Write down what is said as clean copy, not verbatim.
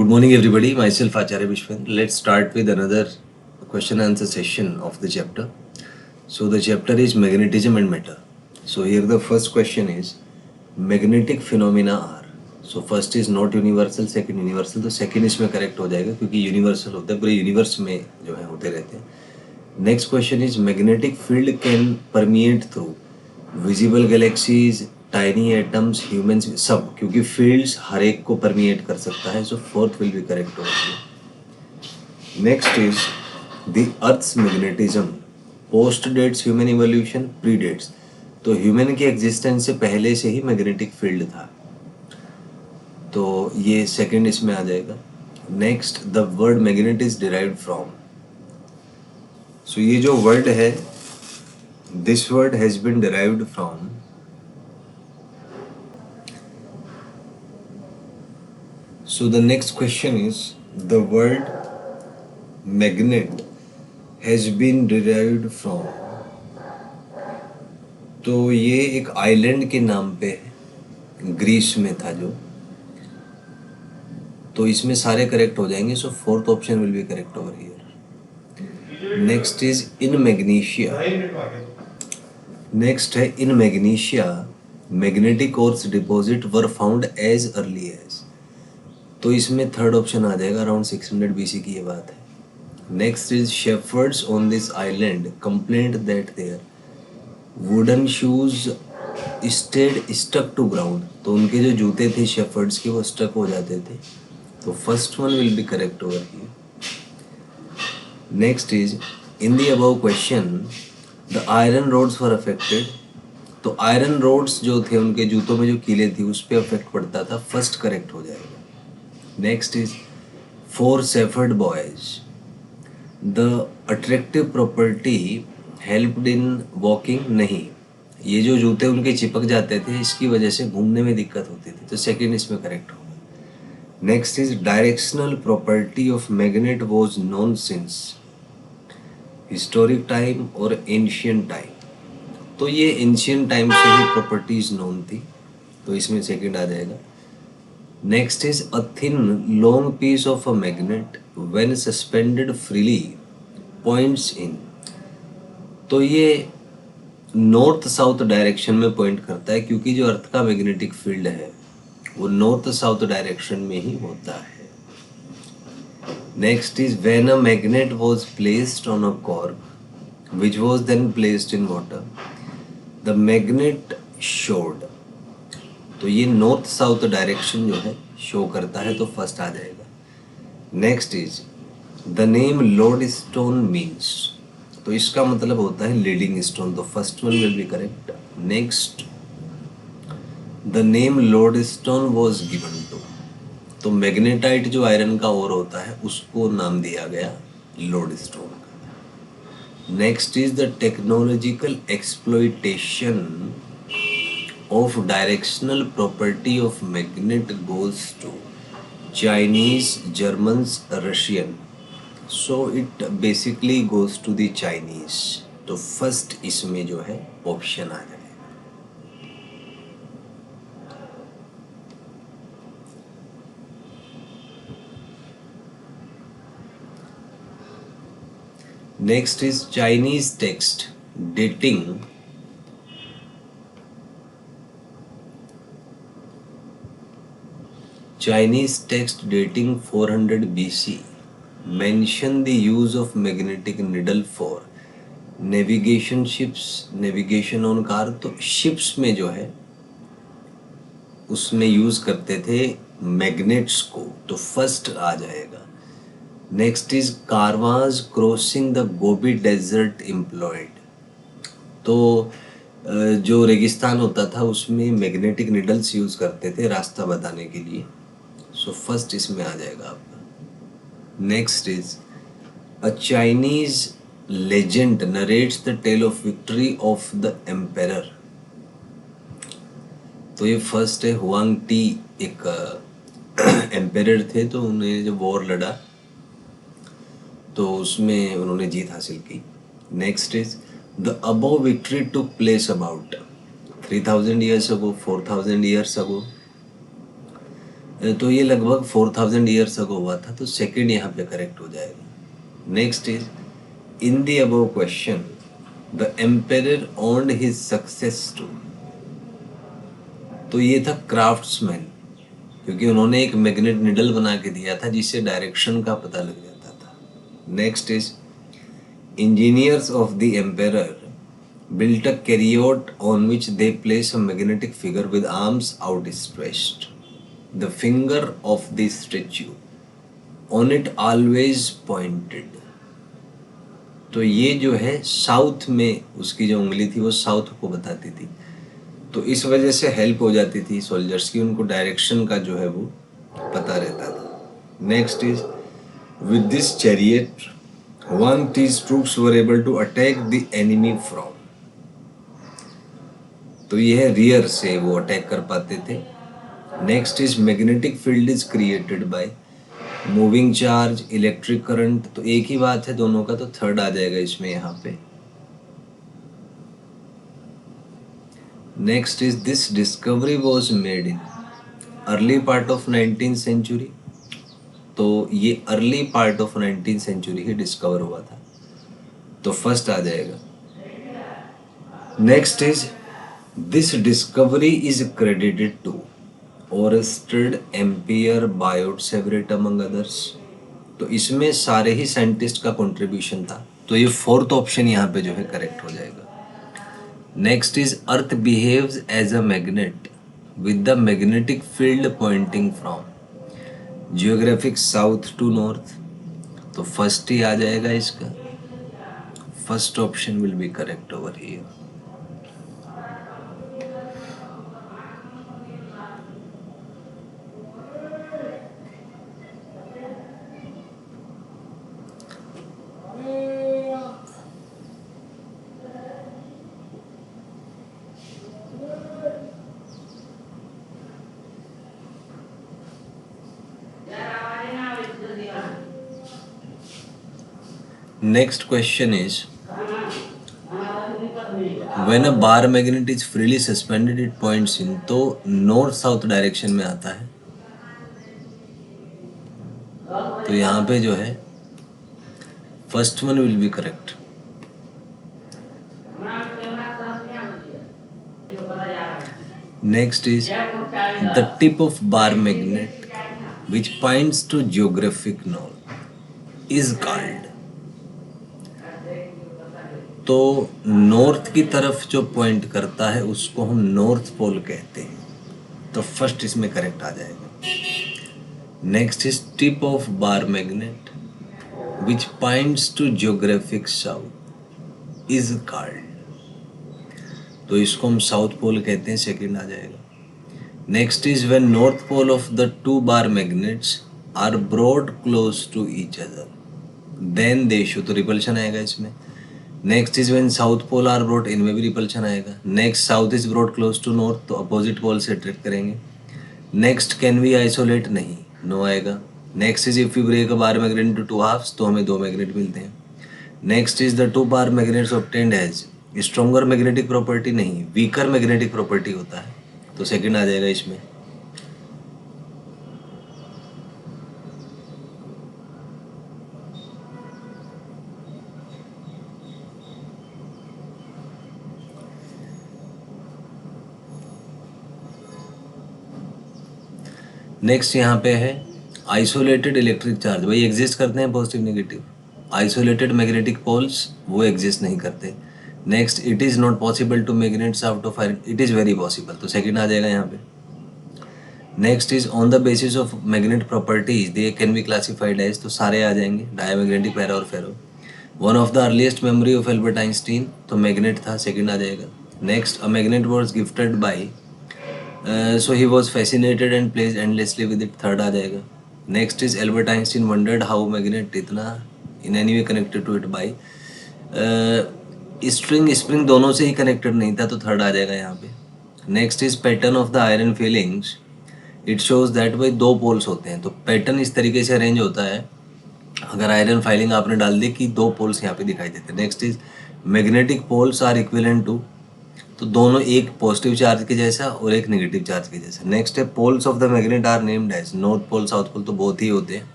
morning, everybody. Myself, Acharya Vishwan. Let's start with another question answer session of the chapter. So, the chapter is magnetism and matter. So, here the first question is magnetic phenomena are. So, first is not universal, second universal. तो second इसमें correct हो जाएगा क्योंकि universal होता है, पूरे universe में जो है होते रहते हैं. Next question is magnetic field can permeate through visible galaxies, tiny atoms, humans, सब, क्योंकि फील्ड्स हर एक को परमिएट कर सकता है. So fourth will be correct over here. Next is the earth's magnetism postdates human evolution, predates. तो human की existence से पहले से ही मैग्नेटिक फील्ड था, तो ये सेकंड इसमें आ जाएगा. Next the word magnet is derived from. So ये जो वर्ड है, this word has been derived from. So the next question is the word magnet has been derived from. तो ये एक आइलैंड के नाम पे है, ग्रीस में था जो. तो इसमें सारे करेक्ट हो जाएंगे. So fourth option will be correct over here. Next is in magnesia. Next है in magnesia magnetic ores deposit were found as early as. तो इसमें थर्ड ऑप्शन आ जाएगा. अराउंड 600 BC की ये बात है. Next is shepherds on this island complaint that their wooden shoes stayed stuck to ground. तो उनके जो जूते थे शेफर्ड्स के वो स्टक हो जाते थे. तो first one will be correct over here. Next is in the above question the iron rods were affected. तो आयरन रोड्स जो थे उनके जूतों में जो कीले थी उस पर अफेक्ट पड़ता था. फर्स्ट करेक्ट हो जाएगा. Next is for Shepherd boys, the attractive property helped in walking. नहीं, ये जो जूते उनके चिपक जाते थे इसकी वजह से घूमने में दिक्कत होती थी. तो सेकंड इसमें करेक्ट होगा. Next is directional property of magnet was known since historic time और एंशियंट टाइम. तो ये एंशियंट टाइम से ही प्रॉपर्टीज नोन थी, तो इसमें सेकंड आ जाएगा. Next is a thin long piece of a magnet when suspended freely points in. तो ये नॉर्थ साउथ डायरेक्शन में पॉइंट करता है क्योंकि जो अर्थ का मैग्नेटिक फील्ड है वो नॉर्थ साउथ डायरेक्शन में ही होता है. Next is when a magnet was placed on a cork which was then placed in water the magnet showed. तो ये नॉर्थ साउथ डायरेक्शन जो है शो करता है, तो फर्स्ट आ जाएगा. Next is the name lodestone means. तो इसका मतलब होता है लीडिंग स्टोन. तो first one will be correct. Next the name lodestone was given to. तो मैग्नेटाइट जो आयरन का ओर होता है उसको नाम दिया गया लोड स्टोन का. Next is the technological exploitation of directional property of magnet goes to Chinese, Germans, Russian. So it basically goes to the Chinese. तो फर्स्ट इसमें जो है ऑप्शन आ जाएगा. Next is Chinese text dating Chinese text dating 400 BC mention the use of magnetic needle for navigation ships, navigation on car. तो ships में जो है उसमें यूज करते थे मैग्नेट्स को, तो फर्स्ट आ जाएगा. Next is caravans crossing the Gobi desert employed. तो जो रेगिस्तान होता था उसमें मैग्नेटिक निडल्स यूज करते थे रास्ता बताने के लिए. सो फर्स्ट इसमें आ जाएगा आपका. Next is a Chinese legend narrates the tale of victory of the emperor. तो ये फर्स्ट है. हुआंग टी एक एम्पेरर थे, तो उन्हें जब वॉर लड़ा तो उसमें उन्होंने जीत हासिल की. Next is the above victory took place about 3000 years ago, 4000 years ago. तो ये लगभग 4000 ईयर्स अगो हुआ था, तो सेकंड यहाँ पे करेक्ट हो जाएगा। Next is in the above question the emperor owned his success to, तो ये था क्राफ्ट्समैन, क्योंकि उन्होंने एक मैग्नेट निडल बना के दिया था जिससे डायरेक्शन का पता लग जाता था। Next is engineers of the emperor built a chariot on which they place a magnetic figure with arms outstretched. The finger of the statue on it always pointed. तो ये जो है साउथ में उसकी जो उंगली थी वो साउथ को बताती थी, तो इस वजह से हेल्प हो जाती थी सोल्जर्स की, उनको डायरेक्शन का जो है वो पता रहता था। Next is with this chariot Wangti's troops were able to attack the enemy from, तो ये है रियर से वो अटैक कर पाते थे। Next is magnetic field is created by moving charge, electric current, तो एक ही बात है दोनों का, तो थर्ड आ जाएगा इसमें यहाँ पे। Next is this discovery was made in early part of 19th century, तो ये early part of 19th century ही डिस्कवर हुआ था, तो फर्स्ट आ जाएगा। Next is this discovery is credited to Oersted, Ampere, Biot Savart among others, तो इसमें सारे ही साइंटिस्ट का कंट्रीब्यूशन था, तो ये फोर्थ ऑप्शन यहाँ पे जो है करेक्ट हो जाएगा। Next is Earth behaves as a magnet with the magnetic field pointing from geographic south to north, तो फर्स्ट ही आ जाएगा इसका, first option will be correct over here. Next question is when a bar magnet is freely suspended it points in, तो north south direction में आता है, तो यहाँ पे जो है first one will be correct. Next is the tip of bar magnet which points to geographic north is called, तो नॉर्थ की तरफ जो पॉइंट करता है उसको हम नॉर्थ पोल कहते हैं, तो फर्स्ट इसमें करेक्ट आ जाएगा। Next is tip of bar magnet which points to geographic south is called, तो इसको हम साउथ पोल कहते हैं, सेकंड आ जाएगा। Next is when north pole of the two bar magnets are brought close to each other then they show, तो repulsion आएगा इसमें। Next is when south pole are brought, इनमें भी रिपल्शन आएगा। Next south is brought close to north, तो opposite pole से attract करेंगे। Next can we isolate, नहीं, नो आएगा। Next is if you break a bar magnet into two halves, तो हमें दो मैग्नेट मिलते हैं। Next is the two bar magnets obtained has stronger magnetic property, नहीं, वीकर मैग्नेटिक प्रॉपर्टी होता है, तो सेकंड आ जाएगा इसमें। नेक्स्ट यहाँ पे है आइसोलेटेड इलेक्ट्रिक चार्ज, भाई एग्जिस्ट करते हैं positive negative. Isolated magnetic poles वो एग्जिस्ट नहीं करते। Next it is not possible to magnets out of iron, it is very possible, तो सेकंड आ जाएगा यहाँ पे। Next is on the basis of magnet properties they can be classified as, तो सारे आ जाएंगे, डायमैग्नेटिक, पैरा और ferro. One of the earliest memory of Albert Einstein, तो मैग्नेट था, सेकंड आ जाएगा। Next a magnet was gifted by so he was fascinated and plays endlessly with it, third आ जाएगा। Next is Albert Einstein wondered how magnet इतना in any way connected to it by spring दोनों से ही connected नहीं था, तो third आ जाएगा यहाँ पे। Next is pattern of the iron feelings, it shows that भाई दो पोल्स होते हैं, तो पैटर्न इस तरीके से अरेंज होता है अगर आयरन फाइलिंग आपने डाल दी कि दो पोल्स यहाँ पे दिखाई देते हैं। Next is magnetic poles are equivalent to तो दोनों एक पॉजिटिव चार्ज के जैसा और एक नेगेटिव चार्ज के जैसा। नेक्स्ट है poles of the magnet are named as, north pole south pole तो बहुत ही होते हैं,